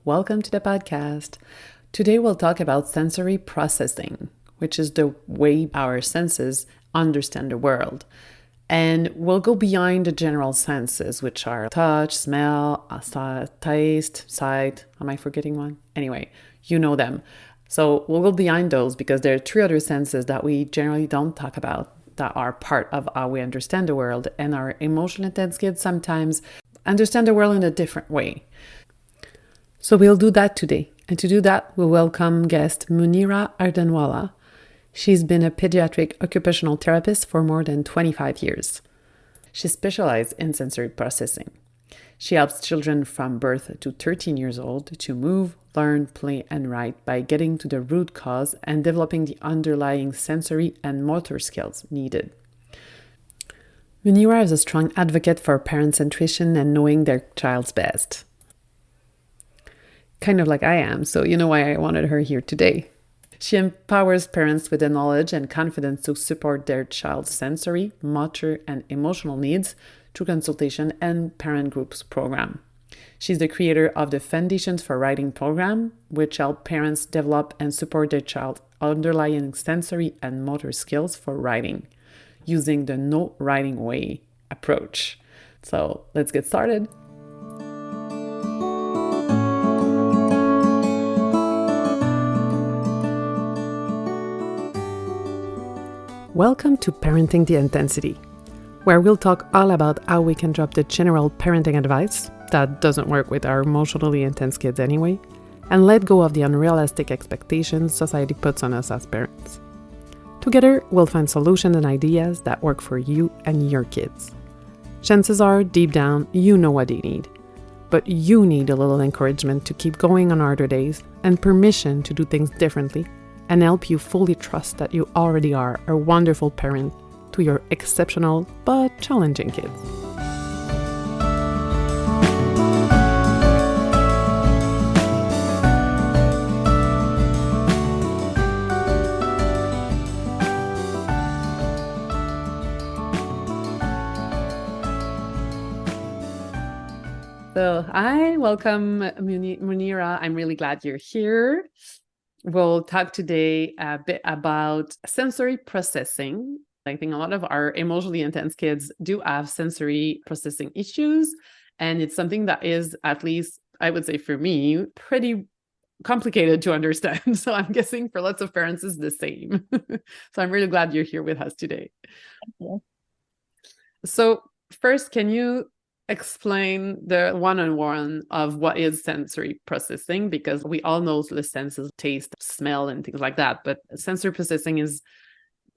Welcome to the podcast. Today we'll talk about sensory processing, which is the way our senses understand the world. And we'll go beyond the general senses, which are touch, smell, taste, sight. Am I forgetting one? Anyway, you know them. So we'll go behind those because there are three other senses that we generally don't talk about that are part of how we understand the world. And our emotionally intense kids sometimes understand the world in a different way. So we'll do that today. And to do that, we'll welcome guest Munira Ardhanwalla. She's been a pediatric occupational therapist for more than 25 years. She specializes in sensory processing. She helps children from birth to 13 years old to move, learn, play, and write by getting to the root cause and developing the underlying sensory and motor skills needed. Munira is a strong advocate for parent-centration and knowing their child's best. Kind of like I am, so you know why I wanted her here today. She empowers parents with the knowledge and confidence to support their child's sensory, motor, and emotional needs through consultation and parent groups program. She's the creator of the Foundations for Writing program, which help parents develop and support their child's underlying sensory and motor skills for writing, using the No Writing Way approach. So let's get started. Welcome to Parenting the Intensity, where we'll talk all about how we can drop the general parenting advice that doesn't work with our emotionally intense kids anyway, and let go of the unrealistic expectations society puts on us as parents. Together, we'll find solutions and ideas that work for you and your kids. Chances are, deep down, you know what they need, but you need a little encouragement to keep going on harder days and permission to do things differently and help you fully trust that you already are a wonderful parent to your exceptional but challenging kids. So, hi, welcome Munira. I'm really glad you're here. We'll talk today a bit about sensory processing. I think a lot of our emotionally intense kids do have sensory processing issues, and it's something that is, at least I would say for me, pretty complicated to understand. So I'm guessing for lots of parents is the same. So I'm really glad you're here with us today. Thank you. So first, can you explain the one-on-one of what is sensory processing? Because we all know the senses, taste, smell, and things like that, but sensory processing is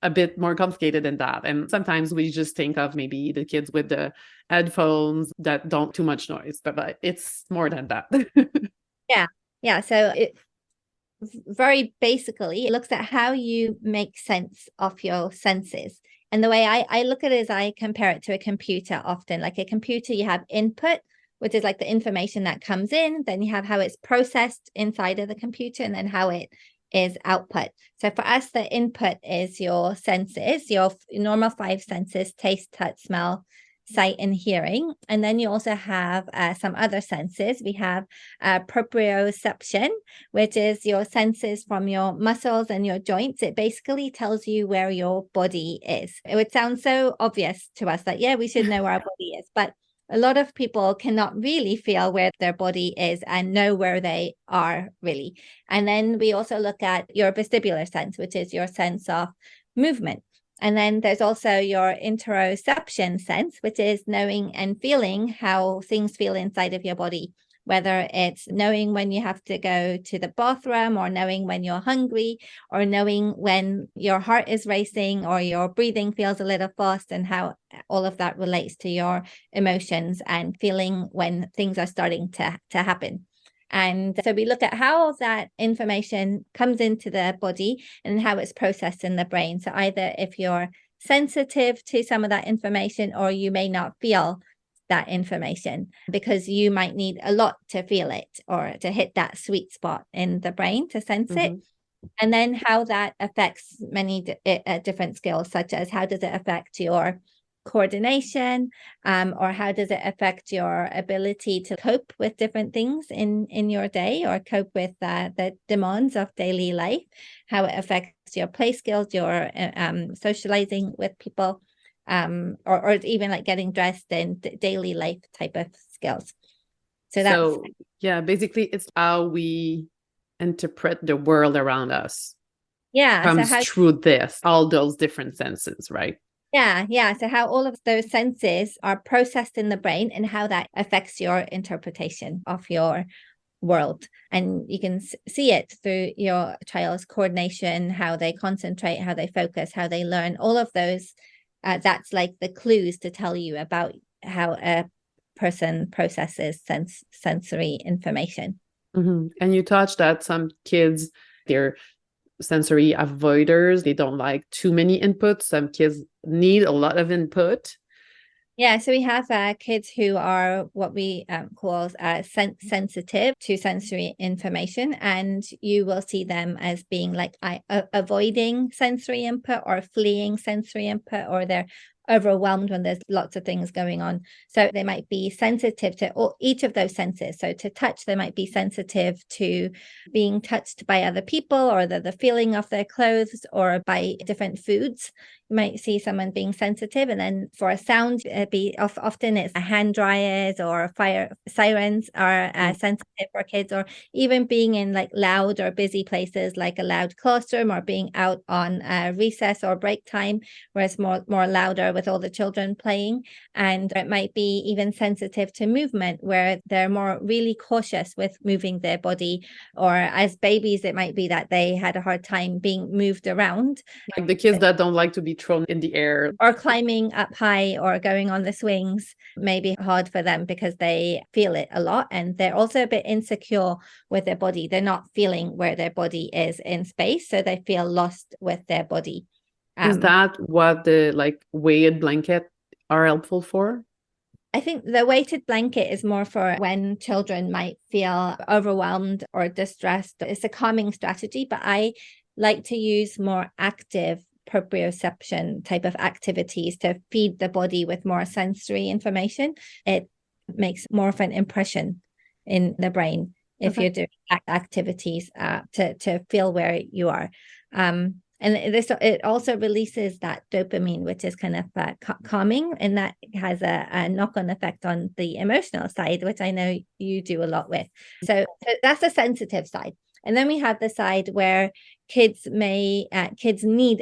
a bit more complicated than that. And sometimes we just think of maybe the kids with the headphones that don't too much noise, but it's more than that. Yeah. So it very basically, it looks at how you make sense of your senses. And the way I look at it is I compare it to a computer often. Like a computer, you have input, which is like the information that comes in. Then you have how it's processed inside of the computer, and then how it is output. So for us, the input is your senses, your normal five senses: taste, touch, smell, sight, and hearing. And then you also have some other senses. We have proprioception, which is your senses from your muscles and your joints. It basically tells you where your body is. It would sound so obvious to us that, yeah, we should know where our body is, but a lot of people cannot really feel where their body is and know where they are really. And then we also look at your vestibular sense, which is your sense of movement. And then there's also your interoception sense, which is knowing and feeling how things feel inside of your body, whether it's knowing when you have to go to the bathroom, or knowing when you're hungry, or knowing when your heart is racing or your breathing feels a little fast, and how all of that relates to your emotions and feeling when things are starting to happen. And so we look at how that information comes into the body and how it's processed in the brain. So either if you're sensitive to some of that information, or you may not feel that information because you might need a lot to feel it or to hit that sweet spot in the brain to sense it. And then how that affects many different skills, such as how does it affect your coordination, or how does it affect your ability to cope with different things in your day, or cope with the demands of daily life, how it affects your play skills, your socializing with people, or even like getting dressed and daily life type of skills. So yeah, basically it's how we interpret the world around us. Yeah. Comes through all those different senses, right? Yeah. So how all of those senses are processed in the brain and how that affects your interpretation of your world. And you can see it through your child's coordination, how they concentrate, how they focus, how they learn, all of those. That's like the clues to tell you about how a person processes sensory information. Mm-hmm. And you touched that some kids, they're sensory avoiders. They don't like too many inputs. Some kids need a lot of input. Yeah, so we have kids who are what we call sensitive to sensory information, and you will see them as being like avoiding sensory input or fleeing sensory input, or they're overwhelmed when there's lots of things going on. So they might be sensitive to each of those senses. So to touch, they might be sensitive to being touched by other people, or the feeling of their clothes, or by different foods. You might see someone being sensitive. And then for a sound, often it's hand dryers or fire sirens are sensitive for kids, or even being in like loud or busy places like a loud classroom, or being out on recess or break time where it's more louder with all the children playing. And it might be even sensitive to movement, where they're more really cautious with moving their body, or as babies it might be that they had a hard time being moved around, like the kids that don't like to be thrown in the air or climbing up high or going on the swings may be hard for them because they feel it a lot, and they're also a bit insecure with their body. They're not feeling where their body is in space, so they feel lost with their body. Is that what the like weighted blanket are helpful for? I think the weighted blanket is more for when children might feel overwhelmed or distressed. It's a calming strategy, but I like to use more active proprioception type of activities to feed the body with more sensory information. It makes more of an impression in the brain if you're doing activities to feel where you are. And it also releases that dopamine, which is kind of calming, and that has a knock-on effect on the emotional side, which I know you do a lot with. So that's the sensitive side. And then we have the side where kids need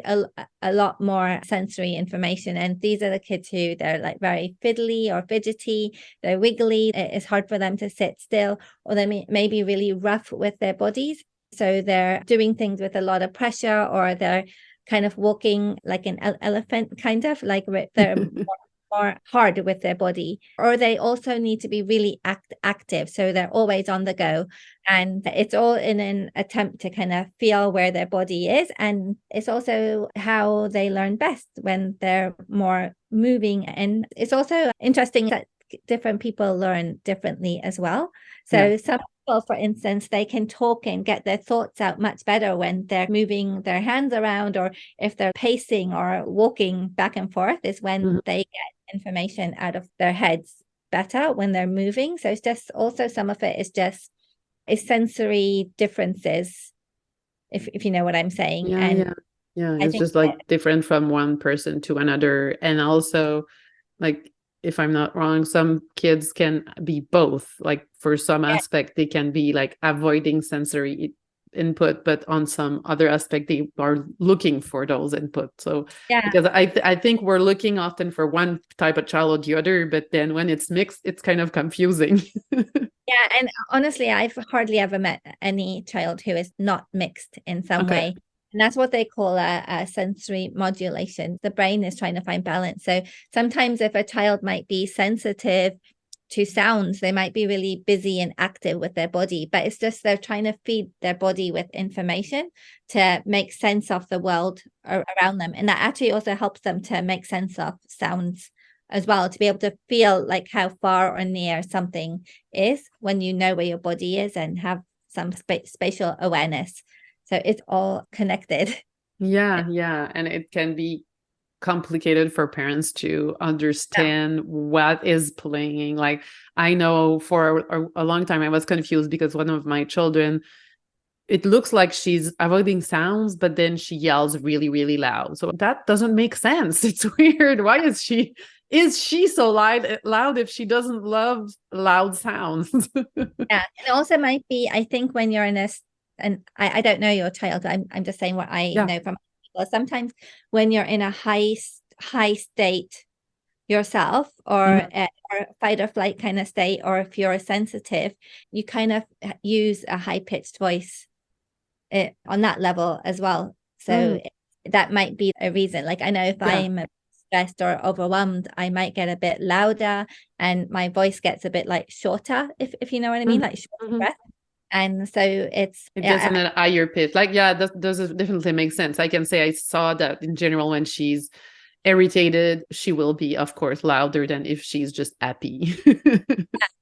a lot more sensory information. And these are the kids who they're like very fiddly or fidgety, they're wiggly, it's hard for them to sit still, or they may be really rough with their bodies. So they're doing things with a lot of pressure, or they're kind of walking like an elephant, kind of like they're more hard with their body. Or they also need to be really active. So they're always on the go. And it's all in an attempt to kind of feel where their body is. And it's also how they learn best, when they're more moving. And it's also interesting that different people learn differently as well. So some people, for instance, they can talk and get their thoughts out much better when they're moving their hands around, or if they're pacing or walking back and forth, is when they get information out of their heads better when they're moving. So it's just also some of it is sensory differences, if you know what I'm saying. Yeah, it's just like different from one person to another. And also, like, if I'm not wrong, some kids can be both. Like for some aspect, they can be like avoiding sensory input, but on some other aspect, they are looking for those inputs. So because I think we're looking often for one type of child or the other, but then when it's mixed, it's kind of confusing. Yeah, and honestly, I've hardly ever met any child who is not mixed in some way. And that's what they call a sensory modulation. The brain is trying to find balance. So sometimes if a child might be sensitive to sounds, they might be really busy and active with their body, but it's just they're trying to feed their body with information to make sense of the world around them. And that actually also helps them to make sense of sounds as well, to be able to feel like how far or near something is when you know where your body is and have some spatial awareness. So it's all connected. Yeah. And it can be complicated for parents to understand what is playing. Like, I know for a long time I was confused because one of my children, it looks like she's avoiding sounds, but then she yells really, really loud. So that doesn't make sense. It's weird. Why is she so loud if she doesn't love loud sounds? Yeah. And it also might be, I think when you're in a, and I don't know your child, I'm just saying what I know from people. Sometimes when you're in a high state yourself, or a fight or flight kind of state, or if you're sensitive, you kind of use a high-pitched voice on that level as well. So that might be a reason. Like, I know if I'm stressed or overwhelmed, I might get a bit louder and my voice gets a bit like shorter, if you know what I mean, like short breath. And so it gets in a higher pitch. Like, that does definitely make sense. I can say I saw that in general when she's irritated, she will be, of course, louder than if she's just happy.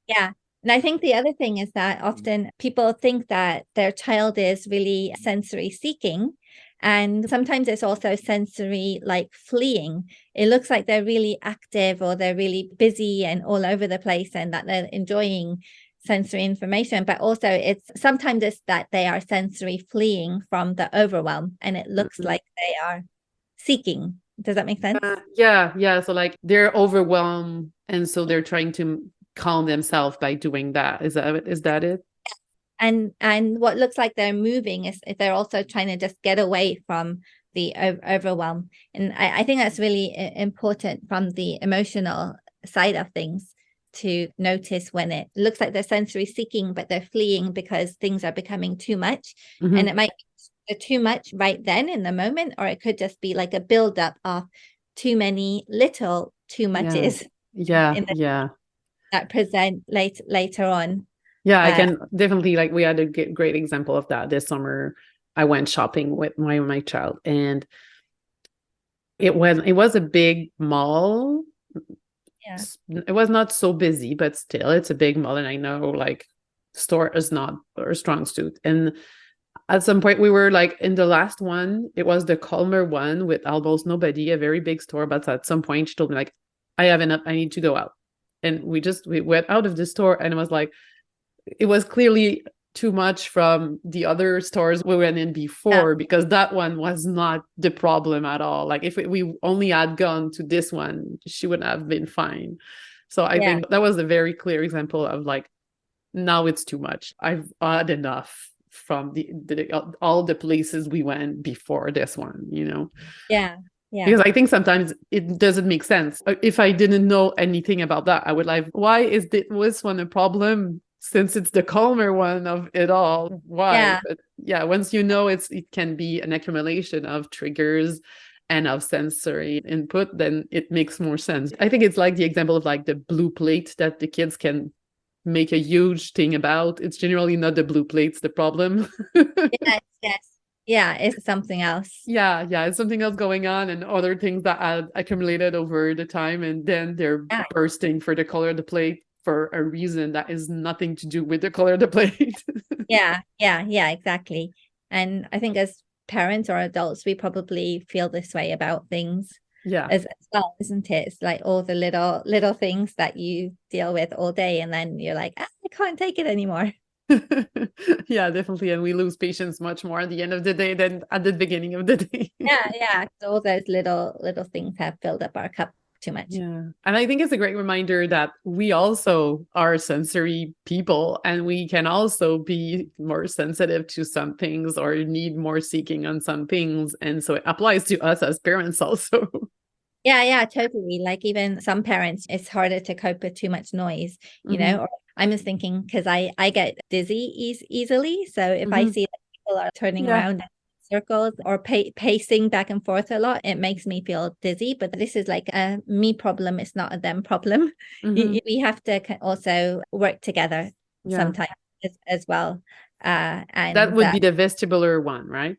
Yeah. And I think the other thing is that often people think that their child is really sensory seeking. And sometimes it's also sensory like fleeing. It looks like they're really active or they're really busy and all over the place and that they're enjoying sensory information, but also sometimes it's that they are sensory fleeing from the overwhelm, and it looks like they are seeking. Does that make sense? Yeah. So like they're overwhelmed, and so they're trying to calm themselves by doing that. Is that it? And what looks like they're moving is they're also trying to just get away from the overwhelm. And I think that's really important from the emotional side of things, to notice when it looks like they're sensory seeking, but they're fleeing because things are becoming too much. And it might be too much right then in the moment, or it could just be like a buildup of too many little too muches. That present later on. Yeah, I can definitely, like, we had a great example of that this summer. I went shopping with my child, and it was a big mall. It was not so busy, but still, it's a big mall, and I know like store is not our strong suit. And at some point, we were like in the last one. It was the calmer one with almost nobody, a very big store. But at some point, she told me like, "I have enough. I need to go out." And we went out of the store, and it was like, it was clearly too much from the other stores we went in before, because that one was not the problem at all. Like, if we only had gone to this one, she would have been fine. So I think that was a very clear example of like, now it's too much. I've had enough from all the places we went before this one, Yeah. Because I think sometimes it doesn't make sense. If I didn't know anything about that, I would like, why is this one a problem? Since it's the calmer one of it all, why? But once you know it can be an accumulation of triggers and of sensory input, then it makes more sense. I think it's like the example of like the blue plate that the kids can make a huge thing about. It's generally not the blue plates the problem. Yes. Yeah, it's something else. Yeah, it's something else going on, and other things that had accumulated over the time, and then they're bursting for the color of the plate for a reason that is nothing to do with the color of the plate. Yeah, exactly. And I think as parents or adults, we probably feel this way about things as well, isn't it? It's like all the little things that you deal with all day, and then you're like, I can't take it anymore. Yeah, definitely. And we lose patience much more at the end of the day than at the beginning of the day. Yeah. All those little things have filled up our cup too much. Yeah. And I think it's a great reminder that we also are sensory people, and we can also be more sensitive to some things or need more seeking on some things. And so it applies to us as parents also. Yeah, totally. Like, even some parents, it's harder to cope with too much noise, you know. Or I'm just thinking, because I get dizzy easily. So if I see that people are turning around in circles or pacing back and forth a lot, it makes me feel dizzy. But this is like a me problem. It's not a them problem. We have to also work together sometimes as well. And that would be the vestibular one, right?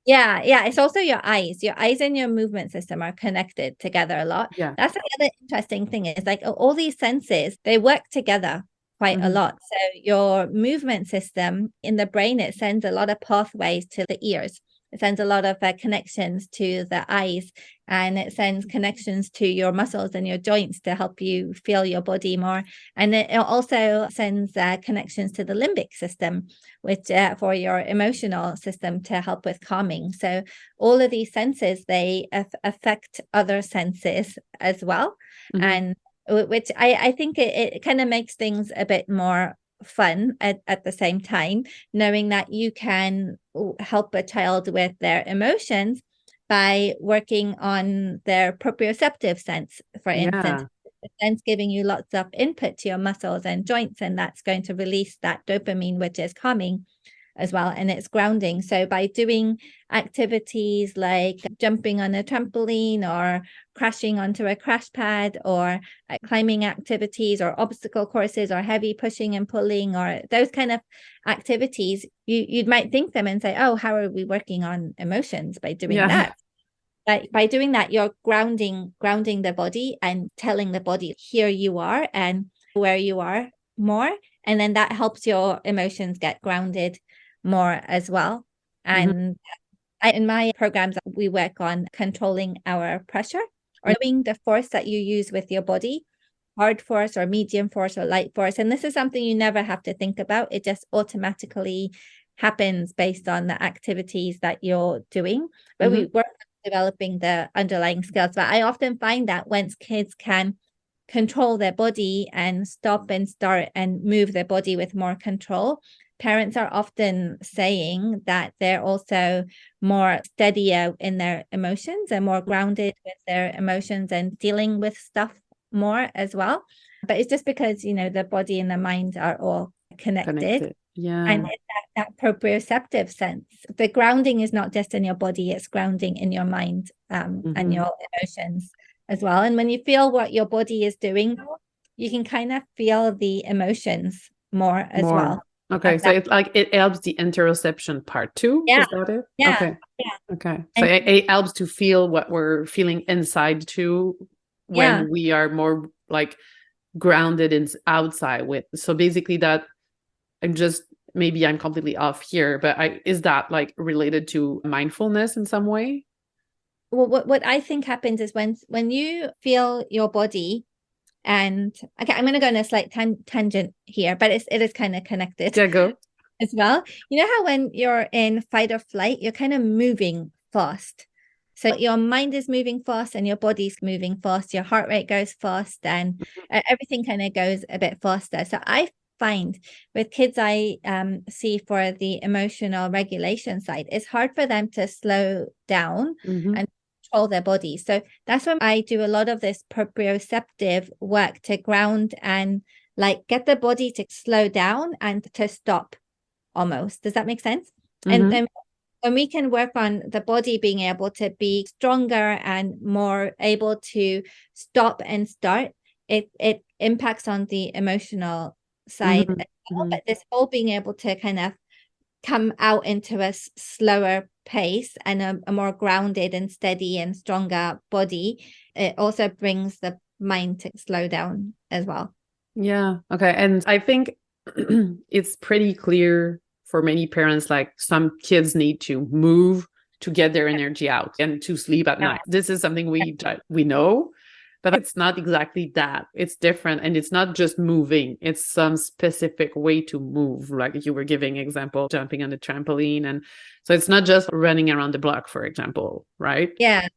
Yeah. It's also your eyes. Your eyes and your movement system are connected together a lot. Yeah. That's another interesting thing, is like all these senses, they work together quite a lot. So your movement system in the brain, it sends a lot of pathways to the ears. It sends a lot of connections to the eyes, and it sends connections to your muscles and your joints to help you feel your body more. And it also sends connections to the limbic system, which for your emotional system to help with calming. So all of these senses, they affect other senses as well. Mm-hmm. And which I think it kind of makes things a bit more fun at the same time, knowing that you can help a child with their emotions by working on their proprioceptive sense, for instance. The sense giving you lots of input to your muscles and joints, and that's going to release that dopamine, which is calming as well, and it's grounding. So by doing activities like jumping on a trampoline or crashing onto a crash pad, or climbing activities or obstacle courses or heavy pushing and pulling, or those kind of activities, you might think them and say, oh, how are we working on emotions by doing that? But by doing that, you're grounding the body and telling the body, here you are and where you are more. And then that helps your emotions get grounded more as well. And in my programs, we work on controlling our pressure, or knowing the force that you use with your body, hard force or medium force or light force. And this is something you never have to think about. It just automatically happens based on the activities that you're doing. But we work on developing the underlying skills. But I often find that once kids can control their body and stop and start and move their body with more control, parents are often saying that they're also more steadier in their emotions and more grounded with their emotions and dealing with stuff more as well. But it's just because, the body and the mind are all connected. And it's that proprioceptive sense. The grounding is not just in your body, it's grounding in your mind and your emotions as well. And when you feel what your body is doing, you can kind of feel the emotions more as well. Okay, so it's like it helps the interoception part too. Yeah. Is that it? Yeah. Okay. Yeah. Okay. So it helps to feel what we're feeling inside too, when we are more like grounded in outside with. So basically that maybe I'm completely off here, but is that like related to mindfulness in some way? Well, what I think happens is when you feel your body. And okay, I'm going to go on a slight tangent here, but it is kind of connected. Yeah, go. As well. You know how when you're in fight or flight, you're kind of moving fast. So your mind is moving fast and your body's moving fast. Your heart rate goes fast and everything kind of goes a bit faster. So I find with kids I see for the emotional regulation side, it's hard for them to slow down and control their body. So that's when I do a lot of this proprioceptive work to ground and like get the body to slow down and to stop almost. Does that make sense? And then when we can work on the body being able to be stronger and more able to stop and start, it impacts on the emotional side as well. But this whole being able to kind of come out into a slower pace and a more grounded and steady and stronger body, it also brings the mind to slow down as well. Yeah. Okay. And I think it's pretty clear for many parents, like some kids need to move to get their energy out and to sleep at night. This is something we know, but it's not exactly that. It's different. And it's not just moving. It's some specific way to move. Like you were giving example, jumping on the trampoline. And so it's not just running around the block, for example, right? Yeah.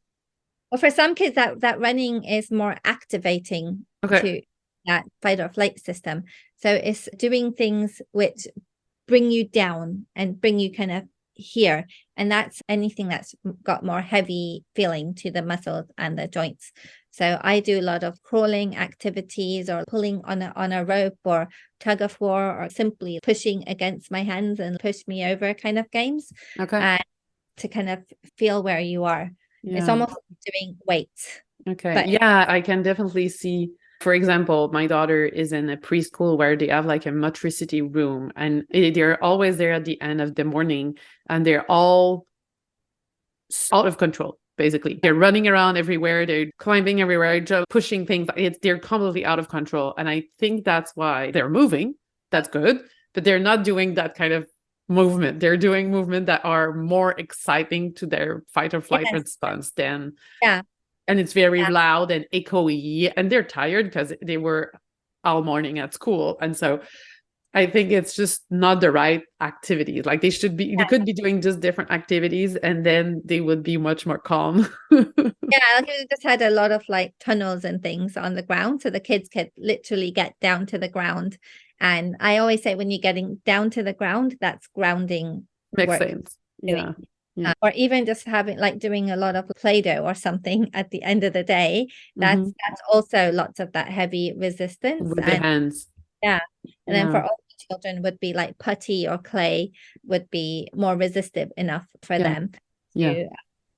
Well, for some kids, that running is more activating to that fight or flight system. So it's doing things which bring you down and bring you kind of here. And that's anything that's got more heavy feeling to the muscles and the joints. So I do a lot of crawling activities or pulling on a rope or tug of war or simply pushing against my hands and push me over kind of games. To kind of feel where you are. Yeah. It's almost like doing weights. Okay. But yeah, I can definitely see. For example, my daughter is in a preschool where they have like a motricity room and they're always there at the end of the morning and they're all out of control. Basically, they're running around everywhere. They're climbing everywhere, just pushing things. They're completely out of control. And I think that's why they're moving. That's good. But they're not doing that kind of movement. They're doing movement that are more exciting to their fight or flight Yes. response than, Yeah. and it's very Yeah. loud and echoey, and they're tired because they were all morning at school. And so I think it's just not the right activities. Like they could be doing just different activities, and then they would be much more calm. Yeah, like we just had a lot of like tunnels and things on the ground, so the kids could literally get down to the ground. And I always say when you're getting down to the ground, that's grounding Makes work sense. doing. Yeah. Yeah. Or even just having like doing a lot of Play-Doh or something at the end of the day. That's also lots of that heavy resistance. With the hands. Yeah. And then for Yeah. older children would be like putty or clay would be more resistive enough for Yeah. them Yeah.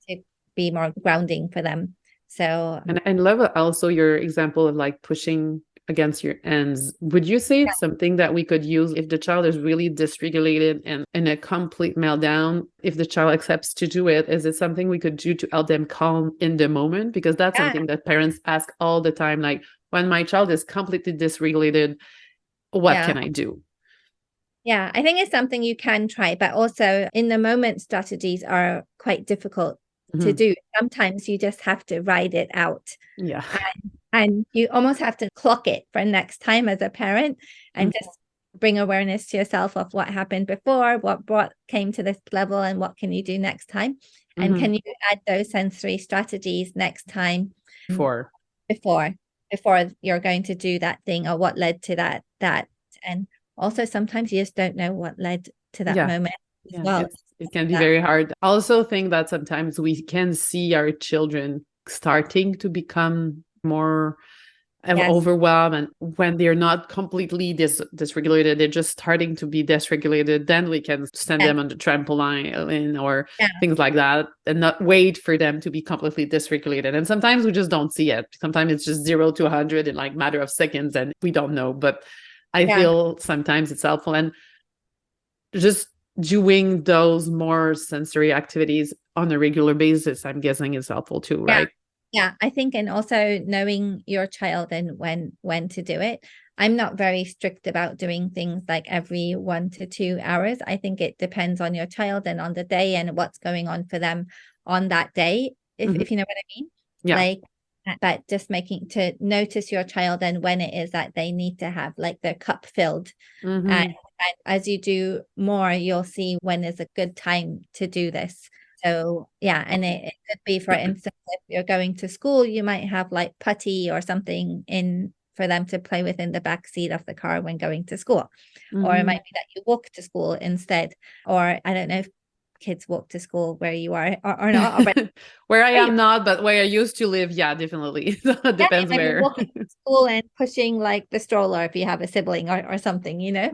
to be more grounding for them. So And I love also your example of like pushing against your ends. Would you say it's something that we could use if the child is really dysregulated and in a complete meltdown? If the child accepts to do it, is it something we could do to help them calm in the moment? Because that's something that parents ask all the time. Like, when my child is completely dysregulated, what can I do? Yeah, I think it's something you can try, but also in the moment strategies are quite difficult to do. Sometimes you just have to ride it out. Yeah. And you almost have to clock it for next time as a parent and just bring awareness to yourself of what happened before, what came to this level, and what can you do next time? And can you add those sensory strategies next time before you're going to do that thing, or what led to that. And also sometimes you just don't know what led to that moment as well. It can be very hard. I also think that sometimes we can see our children starting to become more overwhelmed, and when they're not completely dysregulated, they're just starting to be dysregulated, then we can send them on the trampoline or things like that, and not wait for them to be completely dysregulated. And sometimes we just don't see it. Sometimes it's just 0 to 100 in like matter of seconds, and we don't know. But I feel sometimes it's helpful, and just doing those more sensory activities on a regular basis, I'm guessing, is helpful too, right? Yeah, I think, and also knowing your child and when to do it. I'm not very strict about doing things like every 1 to 2 hours. I think it depends on your child and on the day and what's going on for them on that day, if you know what I mean. Yeah. Like, but just making to notice your child and when it is that they need to have like their cup filled. And as you do more, you'll see when is a good time to do this. So yeah, and it could be, for instance, if you're going to school, you might have like putty or something in for them to play with in the back seat of the car when going to school. Or it might be that you walk to school instead. Or I don't know if kids walk to school where you are or not. But where I am not, but where I used to live, yeah, definitely. It depends where. Walking to school and pushing like the stroller if you have a sibling or something, you know.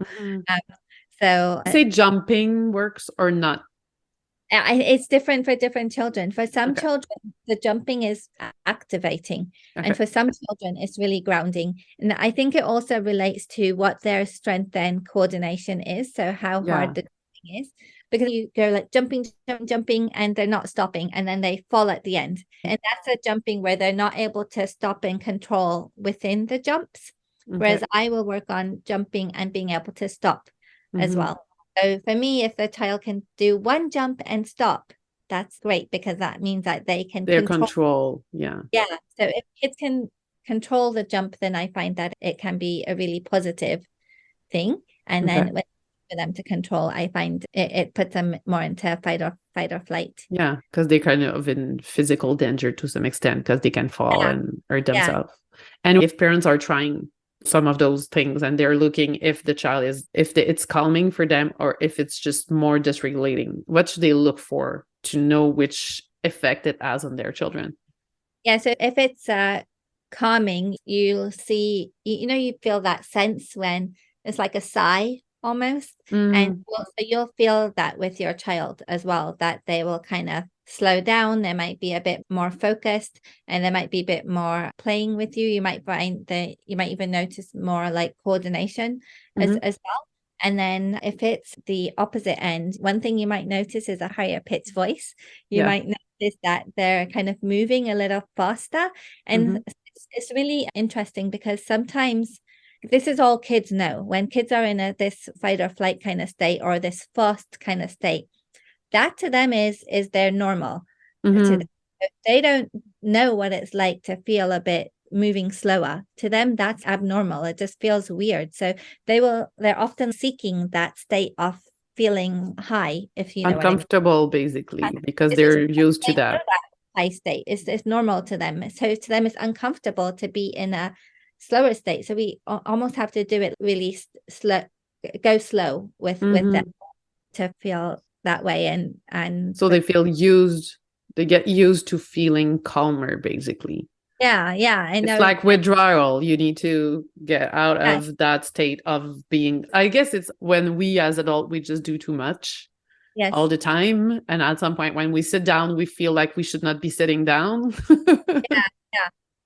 So say jumping works or not. It's different for different children. For some children, the jumping is activating. And for some children, it's really grounding. And I think it also relates to what their strength and coordination is. So how hard the jumping is. Because you go like jumping, and they're not stopping. And then they fall at the end. And that's a jumping where they're not able to stop and control within the jumps. Whereas I will work on jumping and being able to stop as well. So for me, if the child can do one jump and stop, that's great, because that means that they can control. Yeah. So if kids can control the jump, then I find that it can be a really positive thing. And then for them to control, I find it puts them more into fight or flight. Yeah, because they're kind of in physical danger to some extent, because they can fall and hurt themselves. And if parents are trying some of those things and they're looking if the child is, it's calming for them or if it's just more dysregulating, what should they look for to know which effect it has on their children? Yeah, so if it's calming, you'll see, you feel that sense when it's like a sigh almost. And so you'll feel that with your child as well, that they will kind of slow down. They might be a bit more focused, and they might be a bit more playing with you. You might find that you might even notice more like coordination as well. And then if it's the opposite end, one thing you might notice is a higher pitched voice. You might notice that they're kind of moving a little faster. And it's really interesting, because sometimes this is all kids know. When kids are in this fight or flight kind of state, or this fast kind of state, that to them is their normal. Mm-hmm. They don't know what it's like to feel a bit moving slower. To them, that's abnormal. It just feels weird. So they're often seeking that state of feeling high, if you know what I mean. Uncomfortable, basically, because This is they're used to they know that. high state. It's normal to them. So to them, it's uncomfortable to be in a slower state. So we almost have to do it really slow, go slow with them to feel that way. And So they feel used, they get used to feeling calmer, basically. yeah, I know. It's like withdrawal. You need to get out of that state of being, I guess it's when we as adults, we just do too much all the time. And at some point when we sit down, we feel like we should not be sitting down. Yeah.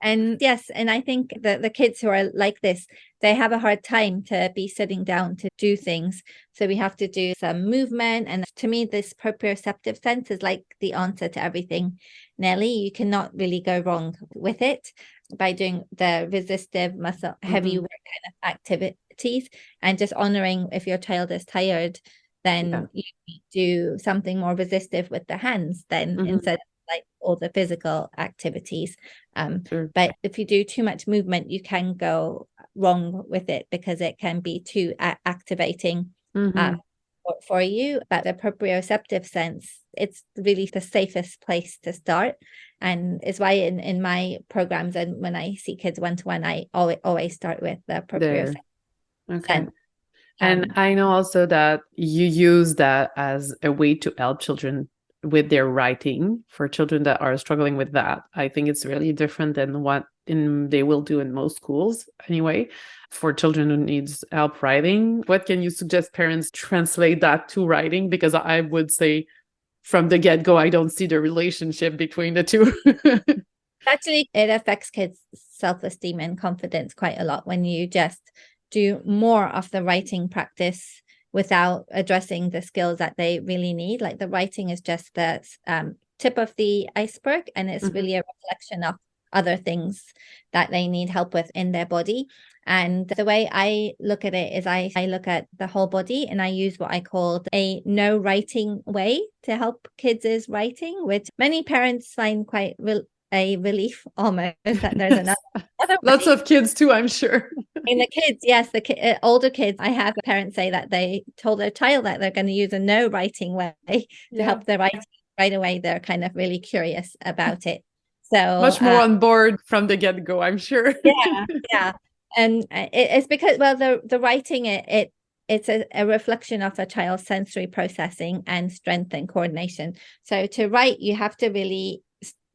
And yes, and I think that the kids who are like this, they have a hard time to be sitting down to do things. So we have to do some movement. And to me, this proprioceptive sense is like the answer to everything, Nelly. You cannot really go wrong with it by doing the resistive muscle, heavy work kind of activities, and just honoring if your child is tired, then you do something more resistive with the hands then instead of like all the physical activities. But if you do too much movement, you can go wrong with it because it can be too activating for you. But the proprioceptive sense, it's really the safest place to start, and is why in my programs and when I see kids one-to-one, I always start with the proprioceptive sense. And I know also that you use that as a way to help children with their writing. For children that are struggling with that, I think it's really different than what they will do in most schools anyway. For children who needs help writing, what can you suggest parents translate that to writing? Because I would say from the get-go, I don't see the relationship between the two. Actually, it affects kids' self-esteem and confidence quite a lot when you just do more of the writing practice without addressing the skills that they really need. Like the writing is just the tip of the iceberg, and it's really a reflection of other things that they need help with in their body. And the way I look at it is I look at the whole body, and I use what I call a no writing way to help kids' writing, which many parents find quite a relief almost that there's another Lots of kids too, I'm sure. And the kids, yes, the older kids, I have parents say that they told their child that they're going to use a no writing way to help their writing. Right away, they're kind of really curious about it. So much more on board from the get-go, I'm sure. Yeah. And it's because, well, the writing, it's a reflection of a child's sensory processing and strength and coordination. So to write, you have to really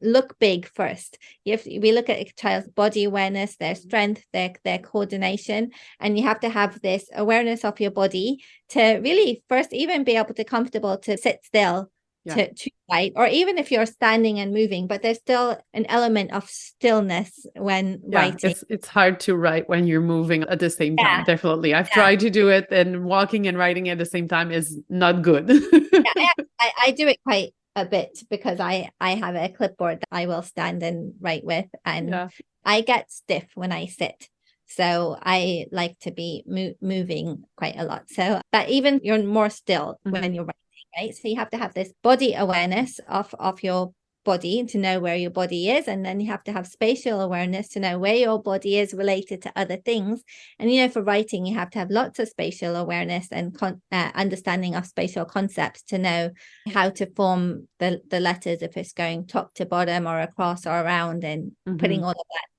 look big first. We look at a child's body awareness, their strength, their coordination, and you have to have this awareness of your body to really first even be able to comfortable to sit still to write, or even if you're standing and moving, but there's still an element of stillness when writing. It's hard to write when you're moving at the same time. Definitely. I've tried to do it, and walking and writing at the same time is not good. I do it quite a bit because I have a clipboard that I will stand and write with, and I get stiff when I sit. So I like to be moving quite a lot. So, but even you're more still when you're writing, right? So you have to have this body awareness of your body to know where your body is, and then you have to have spatial awareness to know where your body is related to other things. And for writing, you have to have lots of spatial awareness and understanding of spatial concepts to know how to form the letters, if it's going top to bottom or across or around, and putting all of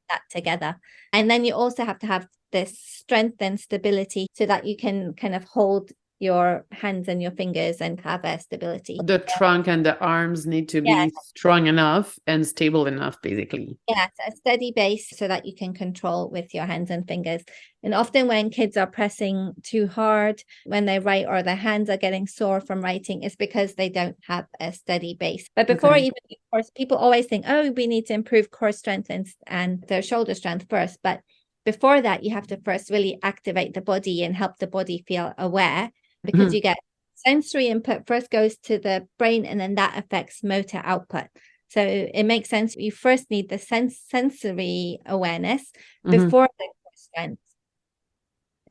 that together. And then you also have to have this strength and stability so that you can kind of hold your hands and your fingers and have a stability. The trunk and the arms need to be strong enough and stable enough, basically. Yeah, a steady base so that you can control with your hands and fingers. And often when kids are pressing too hard when they write, or their hands are getting sore from writing, it's because they don't have a steady base. But before even, of course, people always think, oh, we need to improve core strength and their shoulder strength first. But before that, you have to first really activate the body and help the body feel aware, because you get sensory input first goes to the brain, and then that affects motor output. So it makes sense. You first need the sensory awareness before the core strength.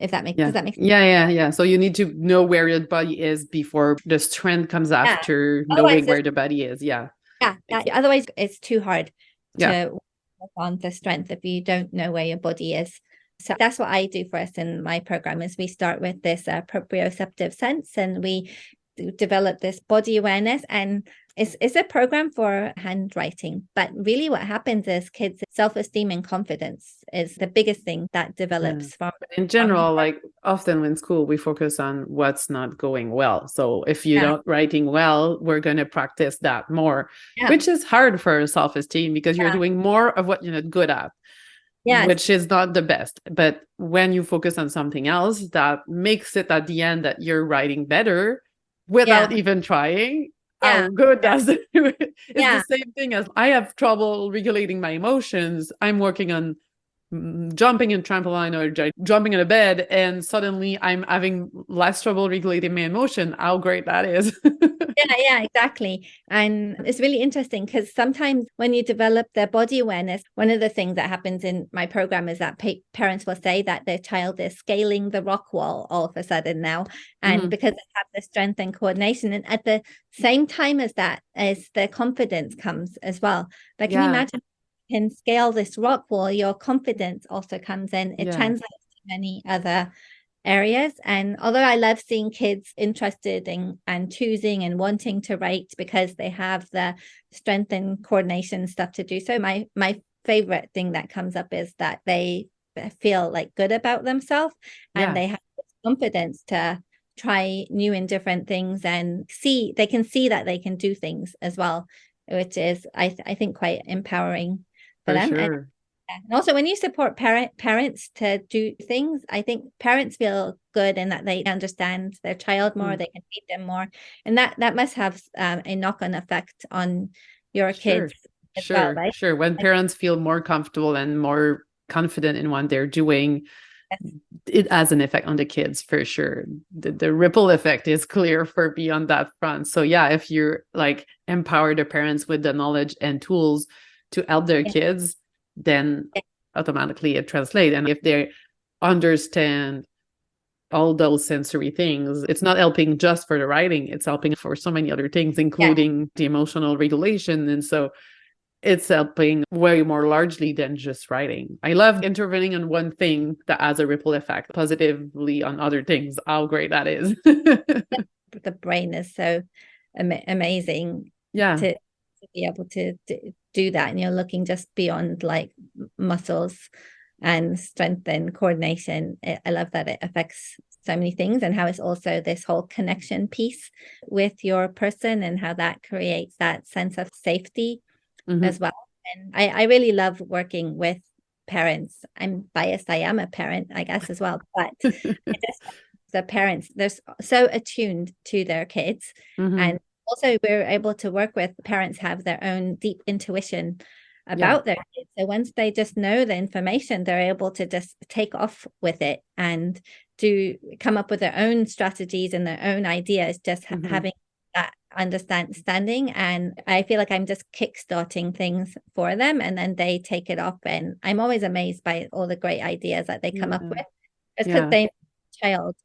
if that makes, Yeah. does that make sense? Yeah. So you need to know where your body is before the strength comes after knowing where the body is. Yeah. Yeah. Otherwise, it's too hard Yeah. to work on the strength if you don't know where your body is. So that's what I do for us in my program is we start with this proprioceptive sense, and we develop this body awareness, and it's a program for handwriting. But really what happens is kids' self-esteem and confidence is the biggest thing that develops from in general, like often in school we focus on what's not going well. So if you're not writing well, we're going to practice that more, which is hard for self-esteem because you're doing more of what you're not good at. Which is not the best. But when you focus on something else, that makes it at the end that you're writing better without even trying. How good does it? It's the same thing as I have trouble regulating my emotions. I'm working on jumping in trampoline or jumping in a bed, and suddenly I'm having less trouble regulating my emotion. How great that is. Yeah, exactly. And it's really interesting because sometimes when you develop their body awareness, one of the things that happens in my program is that parents will say that their child is scaling the rock wall all of a sudden now. And because they have the strength and coordination, and at the same time as that, as their confidence comes as well. But can you imagine? Can scale this rock wall, your confidence also comes in. It translates to many other areas. And although I love seeing kids interested in and choosing and wanting to write because they have the strength and coordination stuff to do so, my favorite thing that comes up is that they feel like good about themselves and they have confidence to try new and different things, and they can see that they can do things as well, which is I think quite empowering for them. Sure. And also when you support parents to do things, I think parents feel good in that they understand their child more, they can feed them more, and that must have a knock-on effect on your kids as well, right? Sure. When parents feel more comfortable and more confident in what they're doing, it has an effect on the kids for sure. The ripple effect is clear for me on that front. So if you're like empower the parents with the knowledge and tools to help their kids, then automatically it translates. And if they understand all those sensory things, it's not helping just for the writing, it's helping for so many other things, including the emotional regulation. And so it's helping way more largely than just writing. I love intervening on one thing that has a ripple effect positively on other things. How great that is. The brain is so amazing to be able to do that. And you're looking just beyond like muscles and strength and coordination. I love that it affects so many things, and how it's also this whole connection piece with your person and how that creates that sense of safety as well. And I really love working with parents. I'm biased. I am a parent, I guess, as well. But the parents, they're so attuned to their kids. And also we're able to work with parents have their own deep intuition about their kids. So once they just know the information, they're able to just take off with it and come up with their own strategies and their own ideas, just having that understanding. And I feel like I'm just kickstarting things for them, and then they take it up. And I'm always amazed by all the great ideas that they come up with. It's because they know their child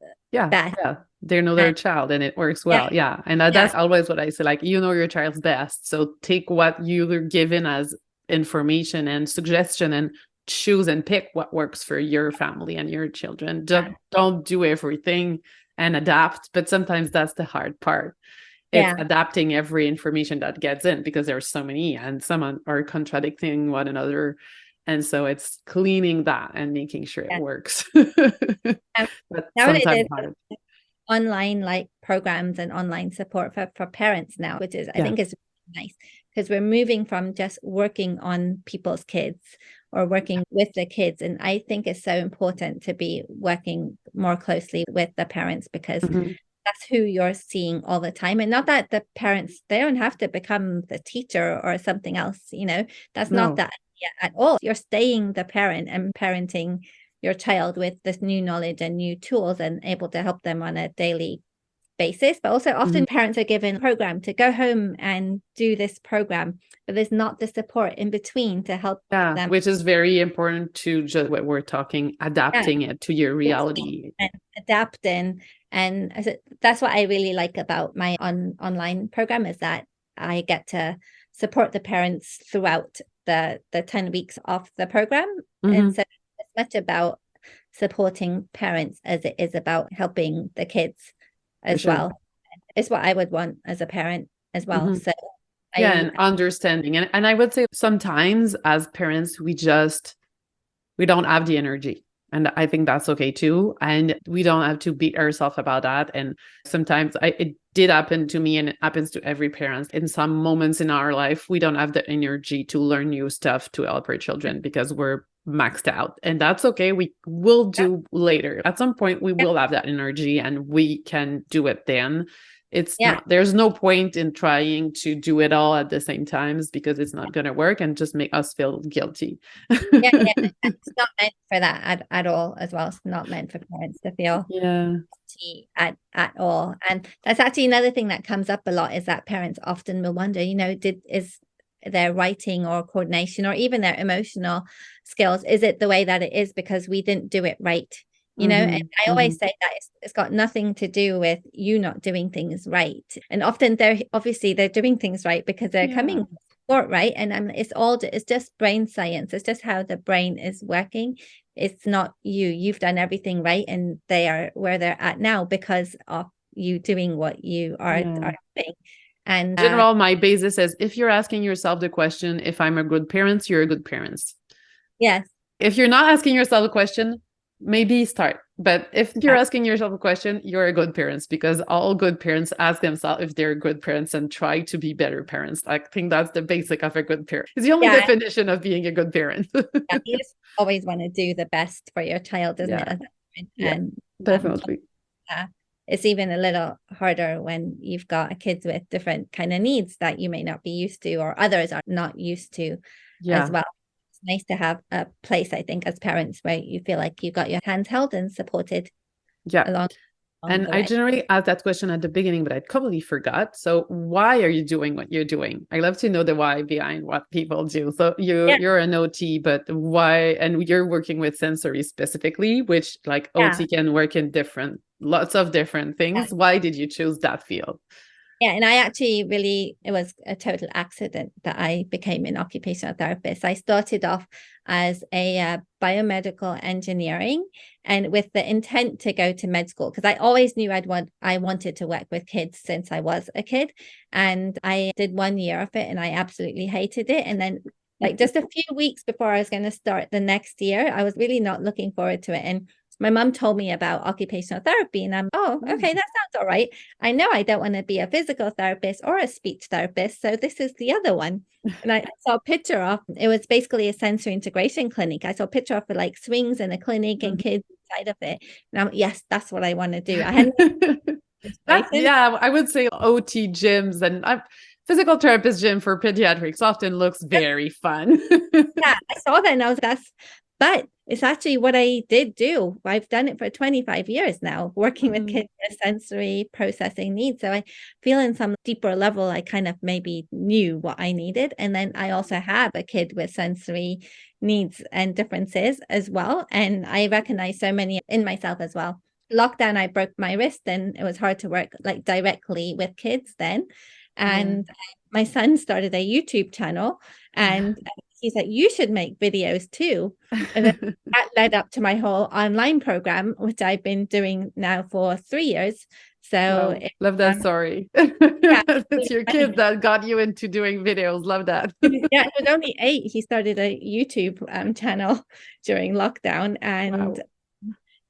best. They know their child and it works well. And that's always what I say, like, you know your child's best, so take what you're given as information and suggestion and choose and pick what works for your family and your children. Don't do everything and adapt, but sometimes that's the hard part. It's adapting every information that gets in, because there's so many and some are contradicting one another. And so it's cleaning that and making sure it works. But sometimes hard. Online like programs and online support for parents now, which is I think is really nice, because we're moving from just working on people's kids or working with the kids. And I think it's so important to be working more closely with the parents, because that's who you're seeing all the time. And not that the parents, they don't have to become the teacher or something else, that's not that idea at all. You're staying the parent and parenting your child with this new knowledge and new tools and able to help them on a daily basis, but also often parents are given a program to go home and do this program, but there's not the support in between to help them. Which is very important to just what we're talking, adapting it to your reality. And adapting. And that's what I really like about my online program, is that I get to support the parents throughout the 10 weeks of the program. And so it's much about supporting parents as it is about helping the kids as well. It's what I would want as a parent as well. So and understanding. And I would say sometimes as parents, we don't have the energy. And I think that's okay too. And we don't have to beat ourselves about that. And sometimes it did happen to me, and it happens to every parent. In some moments in our life, we don't have the energy to learn new stuff to help our children because we're maxed out. And that's okay. We will do later. At some point, we will have that energy and we can do it then. There's no point in trying to do it all at the same times, because it's not going to work and just make us feel guilty. It's not meant for that at all as well. It's not meant for parents to feel guilty at all. And that's actually another thing that comes up a lot, is that parents often will wonder, is their writing or coordination or even their emotional skills, is it the way that it is because we didn't do it right? And I always say that it's got nothing to do with you not doing things right. And often they're doing things right because they're coming to support, right? And it's just brain science. It's just how the brain is working. It's not you've done everything right, and they are where they're at now because of you doing what you are doing. And in general, my basis is, if you're asking yourself the question, if I'm a good parent, you're a good parent. Yes. If you're not asking yourself a question, maybe start. But if you're asking yourself a question, you're a good parent, because all good parents ask themselves if they're good parents and try to be better parents. I think that's the basic of a good parent. It's the only definition of being a good parent. You just always want to do the best for your child, isn't it? And definitely. It's even a little harder when you've got kids with different kind of needs that you may not be used to, or others are not used to as well. It's nice to have a place, I think, as parents, where you feel like you got your hands held and supported along and I generally ask that question at the beginning, but I completely forgot. So why are you doing what you're doing? I love to know the why behind what people do. So you're an OT, but why? And you're working with sensory specifically, which OT can work in lots of different things. Why did you choose that field? And I actually it was a total accident that I became an occupational therapist. I started off as a biomedical engineering, and with the intent to go to med school, because I always knew I wanted to work with kids since I was a kid. And I did 1 year of it and I absolutely hated it. And then just a few weeks before I was going to start the next year, I was really not looking forward to it. And my mom told me about occupational therapy, and I'm, okay, that sounds all right. I know I don't want to be a physical therapist or a speech therapist, so this is the other one. And I saw a picture of, it was basically a sensory integration clinic. I saw a picture of swings in a clinic and kids inside of it. And I'm, yes, that's what I want to do. I hadn't I would say OT gyms and physical therapist gym for pediatrics often looks very fun. I saw that and I was, but it's actually what I did do. I've done it for 25 years now, working with kids with sensory processing needs. So I feel in some deeper level, I kind of maybe knew what I needed. And then I also have a kid with sensory needs and differences as well. And I recognize so many in myself as well. Lockdown, I broke my wrist and it was hard to work directly with kids then. And my son started a YouTube channel, and he said, you should make videos too. And then that led up to my whole online program, which I've been doing now for 3 years. So love that story. It's your kid that got you into doing videos. Love that. It was only 8. He started a YouTube channel during lockdown, and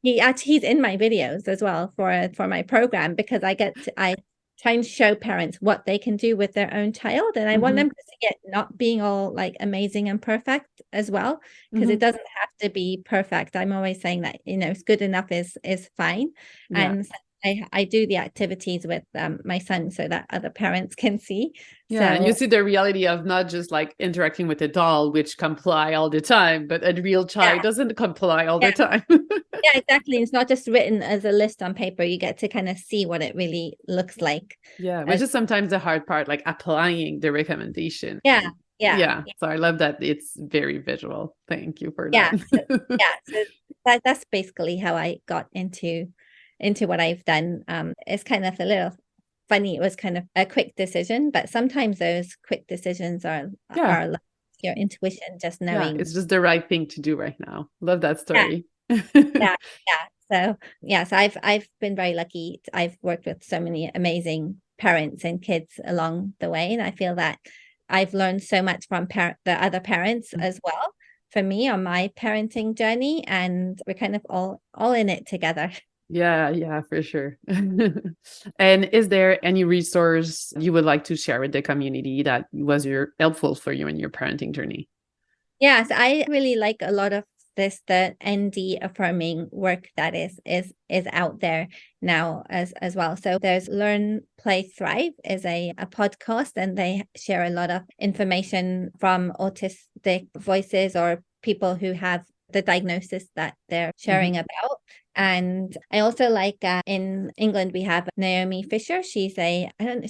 he's in my videos as well for my program, because I try and show parents what they can do with their own child. And I want them to see it not being all amazing and perfect as well, because it doesn't have to be perfect. I'm always saying that, it's good enough is fine. And I do the activities with my son so that other parents can see. Yeah, and So you see the reality of not just like interacting with a doll, which comply all the time, but a real child doesn't comply all the time. yeah, exactly. It's not just written as a list on paper. You get to kind of see what it really looks like. Yeah, which is sometimes the hard part, like applying the recommendation. Yeah. Yeah. So I love that it's very visual. Thank you for Yeah. that. So that's basically how I got into what I've done. It's kind of a little funny. It was kind of a quick decision, but sometimes those quick decisions are like your intuition, just knowing. It's just the right thing to do right now. Love that story. Yeah. So I've been very lucky. I've worked with so many amazing parents and kids along the way, and I feel that I've learned so much from the other parents as well for me on my parenting journey, and we're kind of all in it together. Yeah, for sure. And is there any resource you would like to share with the community that was helpful for you in your parenting journey? Yes, I really like a lot of the ND affirming work that is out there now as well. So there's Learn, Play, Thrive is a podcast, and they share a lot of information from autistic voices or people who have the diagnosis that they're sharing about. And I also like in England, we have Naomi Fisher. She's I don't know,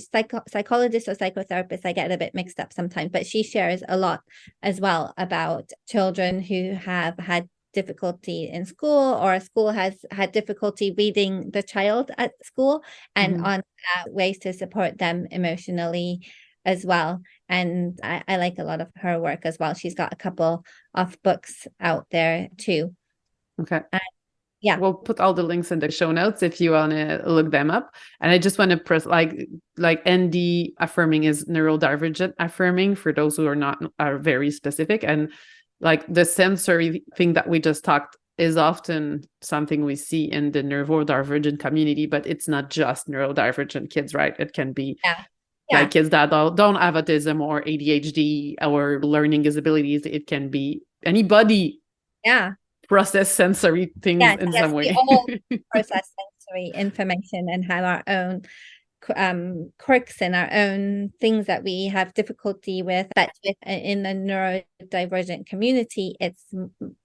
psychologist or psychotherapist. I get a bit mixed up sometimes, but she shares a lot as well about children who have had difficulty in school, or school has had difficulty reading the child at school, and on ways to support them emotionally as well. And I like a lot of her work as well. She's got a couple of books out there too. Okay. Yeah. We'll put all the links in the show notes if you want to look them up. And I just want to press like ND affirming is neurodivergent affirming for those who are very specific. And like the sensory thing that we just talked is often something we see in the neurodivergent community, but it's not just neurodivergent kids, right? It can be like kids that don't have autism or ADHD or learning disabilities. It can be anybody. Yeah. Process sensory things in some way. We all process sensory information and have our own quirks and our own things that we have difficulty with. But in the neurodivergent community, it's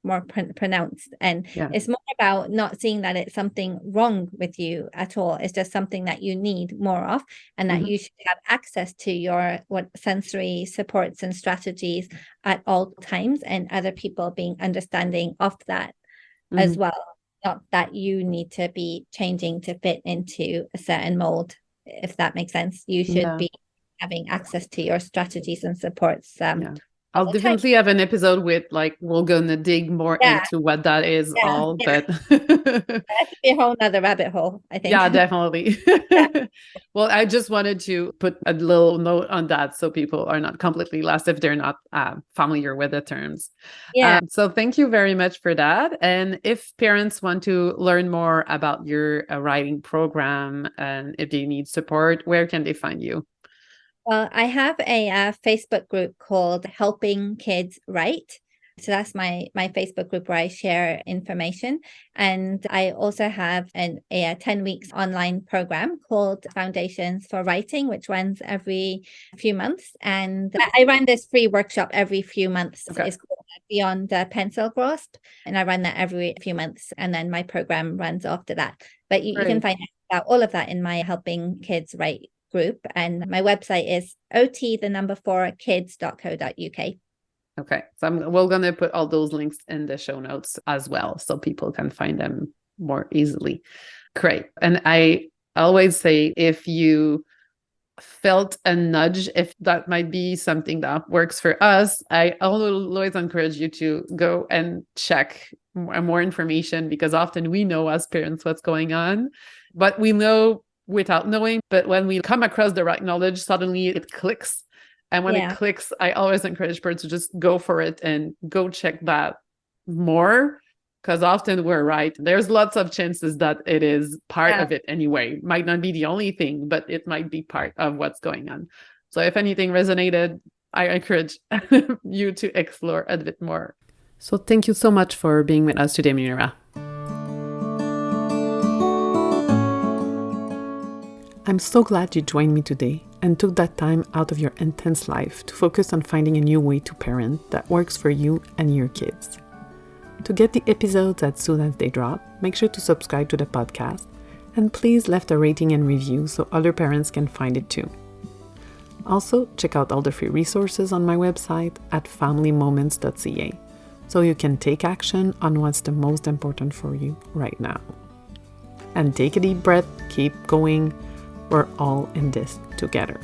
more pronounced, and it's more about not seeing that it's something wrong with you at all. It's just something that you need more of, and that you should have access to your sensory supports and strategies at all times, and other people being understanding of that as well. Not that you need to be changing to fit into a certain mold. If that makes sense, you should be having access to your strategies and supports. I'll definitely have an episode with we're gonna dig more into what that is but that could be a whole nother rabbit hole, I think. Yeah, definitely. Well, I just wanted to put a little note on that so people are not completely lost if they're not familiar with the terms. So thank you very much for that. And if parents want to learn more about your writing program, and if they need support, where can they find you? Well, I have a Facebook group called Helping Kids Write. So that's my Facebook group where I share information. And I also have a 10 weeks online program called Foundations for Writing, which runs every few months. And I run this free workshop every few months. Okay. It's called Beyond Pencil Grasp. And I run that every few months. And then my program runs after that. But you can find out about all of that in my Helping Kids Write group, and my website is ot4kids.co.uk. Okay, so we're gonna put all those links in the show notes as well, so people can find them more easily. Great. And I always say, if you felt a nudge, if that might be something that works for us, I always encourage you to go and check more information, because often we know as parents what's going on, but we know without knowing. But when we come across the right knowledge, suddenly it clicks. And when it clicks, I always encourage parents to just go for it and go check that more, because often we're right. There's lots of chances that it is part of it anyway. Might not be the only thing, but it might be part of what's going on. So if anything resonated, I encourage you to explore a bit more. So thank you so much for being with us today, Munira. I'm so glad you joined me today and took that time out of your intense life to focus on finding a new way to parent that works for you and your kids. To get the episodes as soon as they drop, make sure to subscribe to the podcast and please left a rating and review so other parents can find it too. Also, check out all the free resources on my website at familymoments.ca so you can take action on what's the most important for you right now. And take a deep breath, keep going. We're all in this together.